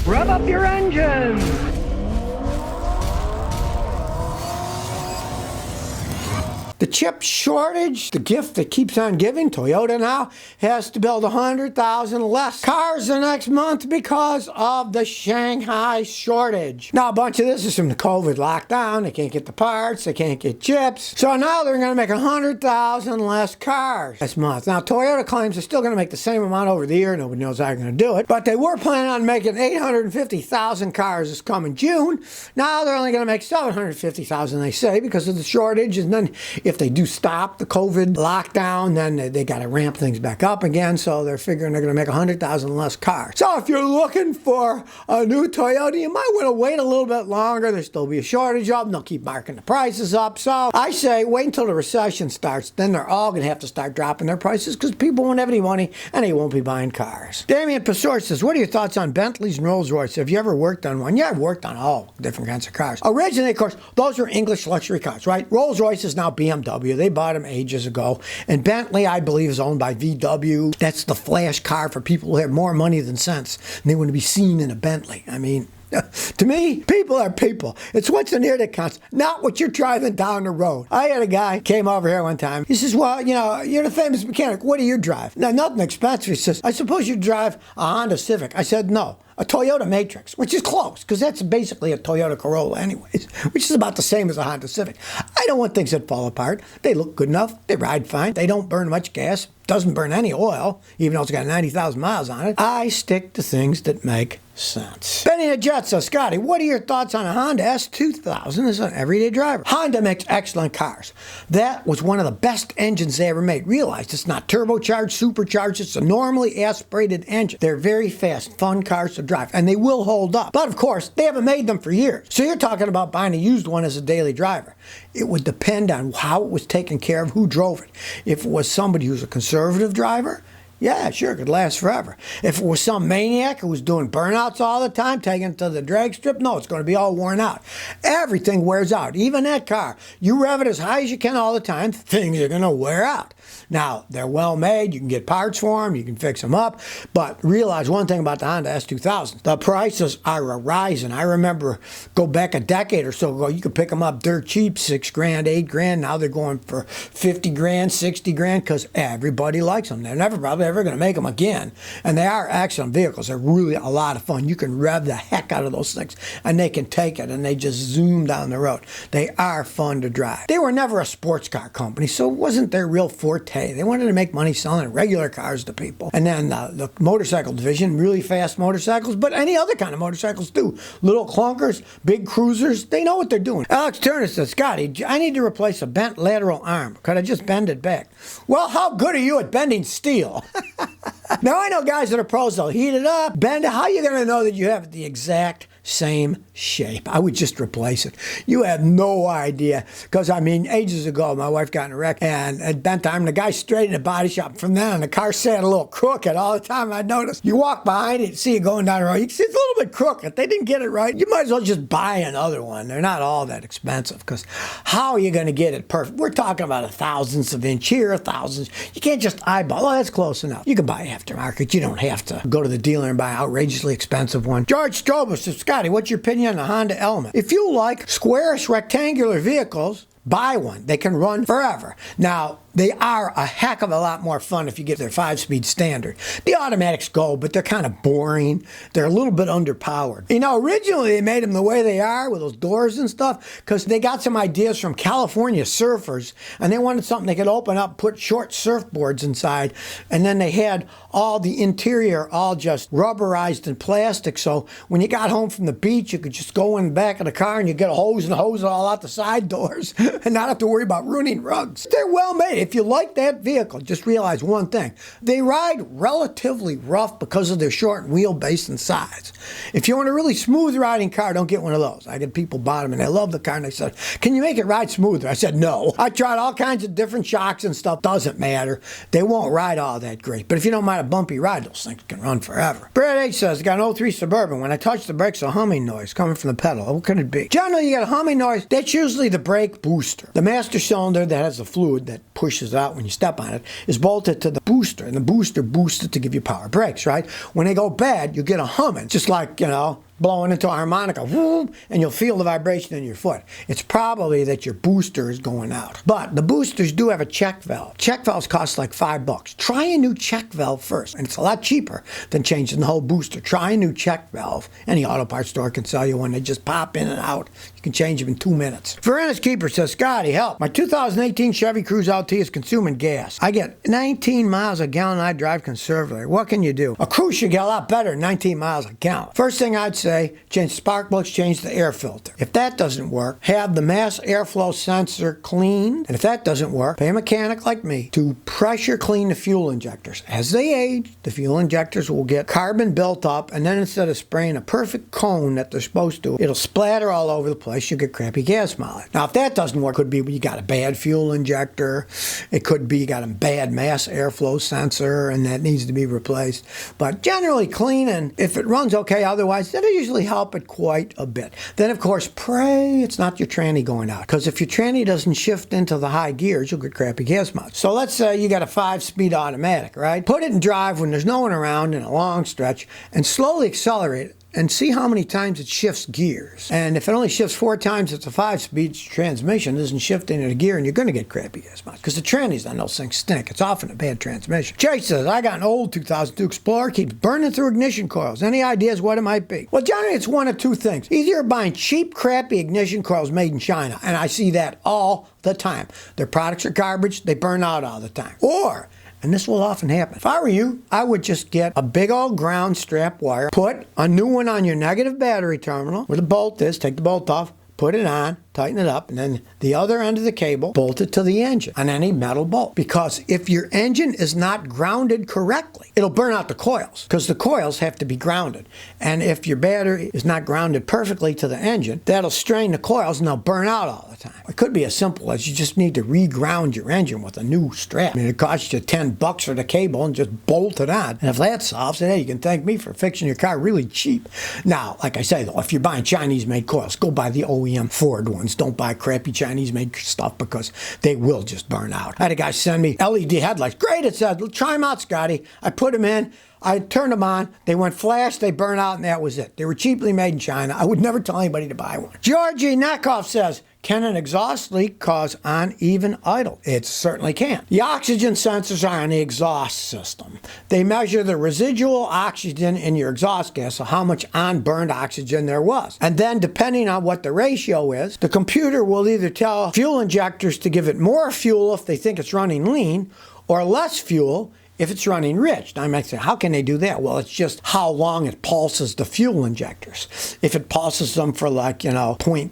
Rev up your engines! The chip shortage, the gift that keeps on giving, Toyota now has to build 100,000 less cars the next month because of the Shanghai shortage. Now, a bunch of this is from the COVID lockdown. They can't get the parts, they can't get chips. So now they're going to make 100,000 less cars this month. Now, Toyota claims they're still going to make the same amount over the year. Nobody knows how they're going to do it. But they were planning on making 850,000 cars this coming June. Now they're only going to make 750,000, they say, because of the shortage. And then if they do stop the COVID lockdown, then they got to ramp things back up again. So they're figuring they're going to make 100,000 less cars. So if you're looking for a new Toyota, you might want to wait a little bit longer. There'll still be a shortage of them. They'll keep marking the prices up. So I say wait until the recession starts. Then they're all going to have to start dropping their prices because people won't have any money and they won't be buying cars. Damian Pasor says, what are your thoughts on Bentleys and Rolls Royce? Have you ever worked on one? Yeah, I've worked on all different kinds of cars. Originally, of course, those were English luxury cars, right? Rolls Royce is now BMW. They bought them ages ago. And Bentley, I believe, is owned by VW. That's the flash car for people who have more money than sense. And they want to be seen in a Bentley. I mean, to me, people are people. It's what's in here that counts, not what you're driving down the road. I had a guy came over here one time. He says, well, you know, you're the famous mechanic. What do you drive? Now, nothing expensive. He says, I suppose you drive a Honda Civic. I said, no. A Toyota Matrix, which is close, because that's basically a Toyota Corolla anyways, which is about the same as a Honda Civic. I don't want things that fall apart. They look good enough. They ride fine. They don't burn much gas. Doesn't burn any oil, even though it's got 90,000 miles on it. I stick to things that make sense. Benny the Jet says, Scotty, what are your thoughts on a Honda S2000 as an everyday driver? Honda makes excellent cars. That was one of the best engines they ever made. Realize it's not turbocharged, supercharged. It's a normally aspirated engine. They're very fast, fun cars to drive, and they will hold up. But of course, they haven't made them for years. So you're talking about buying a used one as a daily driver. It would depend on how it was taken care of, who drove it. If it was somebody who's a conservative driver, yeah, sure, it could last forever. If it was some maniac who was doing burnouts all the time, taking it to the drag strip, no, it's going to be all worn out. Everything wears out, even that car. You rev it as high as you can all the time, things are going to wear out. Now, they're well made. You can get parts for them. You can fix them up. But realize one thing about the Honda S2000. The prices are rising. I remember go back a decade or so ago, you could pick them up dirt cheap, $6 grand, $8 grand. Now they're going for 50 grand, 60 grand because everybody likes them. They're never probably ever going to make them again. And they are excellent vehicles. They're really a lot of fun. You can rev the heck out of those things and they can take it and they just zoom down the road. They are fun to drive. They were never a sports car company, so it wasn't their real forte. They wanted to make money selling regular cars to people. And then the motorcycle division, really fast motorcycles, but any other kind of motorcycles too. Little clunkers, big cruisers, they know what they're doing. Alex Turner says, Scotty, I need to replace a bent lateral arm. Could I just bend it back? Well, how good are you at bending steel? Now, I know guys that are pros, they'll heat it up, bend it. How are you going to know that you have the exact same shape? I would just replace it. You have no idea. Because, I mean, ages ago, my wife got in a wreck, and at bent arm, the guy straightened the body shop. From then on, the car sat a little crooked all the time. I noticed. You walk behind it, see it going down the road, you can see it's a little bit crooked. They didn't get it right. You might as well just buy another one. They're not all that expensive, because how are you going to get it perfect? We're talking about a thousandth of inch here, a thousandth. You can't just eyeball. Oh, that's close enough. You can buy aftermarket. You don't have to go to the dealer and buy an outrageously expensive one. George Strobel says, Scotty, what's your opinion on the Honda Element? If you like squarish rectangular vehicles, buy one. They can run forever. Now, they are a heck of a lot more fun if you get their 5-speed standard. The automatics go, but they're kind of boring. They're a little bit underpowered. You know, originally they made them the way they are with those doors and stuff because they got some ideas from California surfers, and they wanted something they could open up, put short surfboards inside, and then they had all the interior all just rubberized and plastic, so when you got home from the beach, you could just go in the back of the car and you get a hose and hose it all out the side doors and not have to worry about ruining rugs. They're well made. If you like that vehicle, just realize one thing. They ride relatively rough because of their short wheelbase and size. If you want a really smooth riding car, don't get one of those. I get people bought them and they love the car and they said, can you make it ride smoother? I said, no. I tried all kinds of different shocks and stuff. Doesn't matter. They won't ride all that great. But if you don't mind a bumpy ride, those things can run forever. Brad H says, got an '03 Suburban. When I touch the brakes, a humming noise coming from the pedal. What could it be? Generally, you get a humming noise. That's usually the brake booster. The master cylinder that has the fluid that pushes pushes it out when you step on it, is bolted to the booster, and the booster boosts it to give you power brakes, right? When they go bad, you get a humming, just like, blowing into a harmonica, whoop, and you'll feel the vibration in your foot. It's probably that your booster is going out. But the boosters do have a check valve. Check valves cost like $5. Try a new check valve first, and it's a lot cheaper than changing the whole booster. Try a new check valve. Any auto parts store can sell you one. They just pop in and out. You can change them in 2 minutes. Verena's Keeper says, Scotty, help. My 2018 Chevy Cruze LT is consuming gas. I get 19 miles a gallon and I drive conservatively. What can you do? A Cruze should get a lot better than 19 miles a gallon. First thing I'd say, change spark plugs, change the air filter. If that doesn't work, have the mass airflow sensor cleaned. And if that doesn't work, pay a mechanic like me to pressure clean the fuel injectors. As they age, the fuel injectors will get carbon built up, and then instead of spraying a perfect cone that they're supposed to, it'll splatter all over the place. You'll get crappy gas mileage. Now, if that doesn't work, it could be you got a bad fuel injector. It could be you got a bad mass airflow sensor, and that needs to be replaced. But generally clean, and if it runs okay otherwise, that'll usually help it quite a bit. Then, of course, pray it's not your tranny going out, because if your tranny doesn't shift into the high gears, you'll get crappy gas mileage. So let's say you got a 5-speed automatic, right? Put it in drive when there's no one around in a long stretch and slowly accelerate it, and see how many times it shifts gears. And if it only shifts 4 times, it's a 5-speed transmission, isn't shifting in a gear, and you're going to get crappy gas mileage, because the trannies on those things stink. It's often a bad transmission. Chase says, I got an old 2002 Explorer, keeps burning through ignition coils. Any ideas what it might be? Well, generally, it's one of two things. Either you're buying cheap, crappy ignition coils made in China, and I see that all the time. Their products are garbage. They burn out all the time. Or, and this will often happen, if I were you, I would just get a big old ground strap wire, put a new one on your negative battery terminal where the bolt is, take the bolt off, put it on, tighten it up, and then the other end of the cable, bolt it to the engine on any metal bolt. Because if your engine is not grounded correctly, it'll burn out the coils, because the coils have to be grounded. And if your battery is not grounded perfectly to the engine, that'll strain the coils and they'll burn out all the time. It could be as simple as you just need to reground your engine with a new strap. I mean, it costs you $10 for the cable and just bolt it on. And if that solves it, hey, you can thank me for fixing your car really cheap. Now, like I say, though, if you're buying Chinese-made coils, go buy the OEM Ford ones. Don't buy crappy Chinese-made stuff, because they will just burn out. I had a guy send me LED headlights. Great, it said, try them out, Scotty. I put them in. I turned them on. They went flash, they burned out, and that was it. They were cheaply made in China. I would never tell anybody to buy one. Georgie Nekoff says, can an exhaust leak cause uneven idle? It certainly can. The oxygen sensors are on the exhaust system. They measure the residual oxygen in your exhaust gas, so how much unburned oxygen there was. And then, depending on what the ratio is, the computer will either tell fuel injectors to give it more fuel if they think it's running lean, or less fuel if it's running rich. Now, I might say, how can they do that? Well, it's just how long it pulses the fuel injectors. If it pulses them for like, 0.46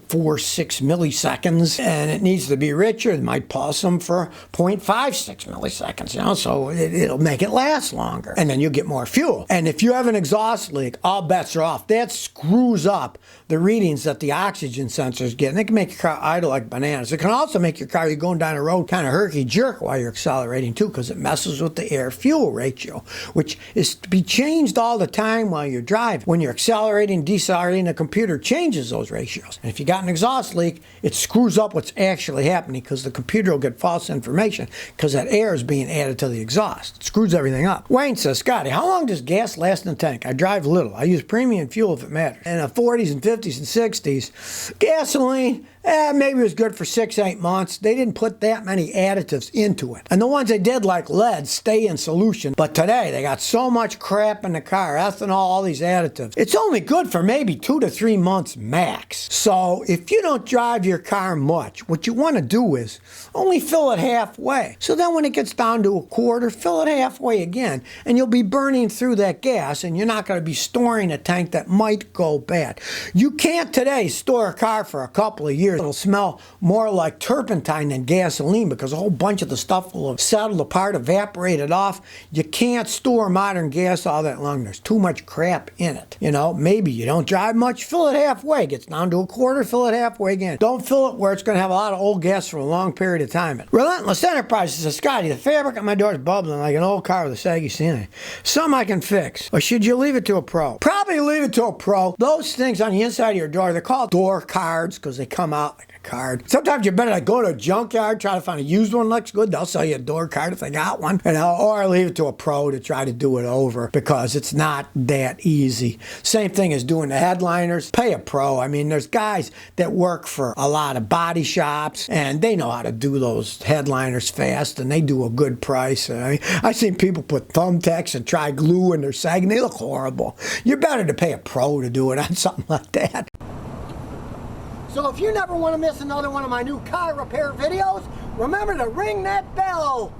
milliseconds and it needs to be richer, it might pulse them for 0.56 milliseconds, so it'll make it last longer. And then you'll get more fuel. And if you have an exhaust leak, all bets are off. That screws up the readings that the oxygen sensors get. And it can make your car idle like bananas. It can also make your car, you're going down the road, kind of herky-jerk while you're accelerating too, because it messes with the air-fuel ratio, which is to be changed all the time while you're driving. When you're accelerating, decelerating, the computer changes those ratios. And if you got an exhaust leak, it screws up what's actually happening, because the computer will get false information because that air is being added to the exhaust. It screws everything up. Wayne says, Scotty, how long does gas last in the tank? I drive little. I use premium fuel if it matters. In the 40s and 50s and 60s, gasoline, maybe it was good for 6-8 months. They didn't put that many additives into it. And the ones they did, like lead, stay in solution. But today, they got so much crap in the car, ethanol, all these additives. It's only good for maybe 2 to 3 months max. So if you don't drive your car much, what you want to do is only fill it halfway. So then when it gets down to a quarter, fill it halfway again. And you'll be burning through that gas, and you're not going to be storing a tank that might go bad. You can't today store a car for a couple of years. It'll smell more like turpentine than gasoline, because a whole bunch of the stuff will have settled apart, evaporated off. You can't store modern gas all that long. There's too much crap in it. Maybe you don't drive much, fill it halfway. Gets down to a quarter, fill it halfway again. Don't fill it where it's going to have a lot of old gas for a long period of time. Relentless Enterprises says, Scotty, the fabric on my door is bubbling like an old car with a saggy ceiling. Some I can fix. Or should you leave it to a pro? Probably leave it to a pro. Those things on the inside of your door, they're called door cards because they come out out like a card. Sometimes you better go to a junkyard, try to find a used one that looks good. They'll sell you a door card if they got one. Or leave it to a pro to try to do it over, because it's not that easy. Same thing as doing the headliners. Pay a pro. I mean, there's guys that work for a lot of body shops, and they know how to do those headliners fast, and they do a good price. I mean, I've seen people put thumbtacks and try glue in their sagging. They look horrible. You're better to pay a pro to do it on something like that. So if you never want to miss another one of my new car repair videos, remember to ring that bell.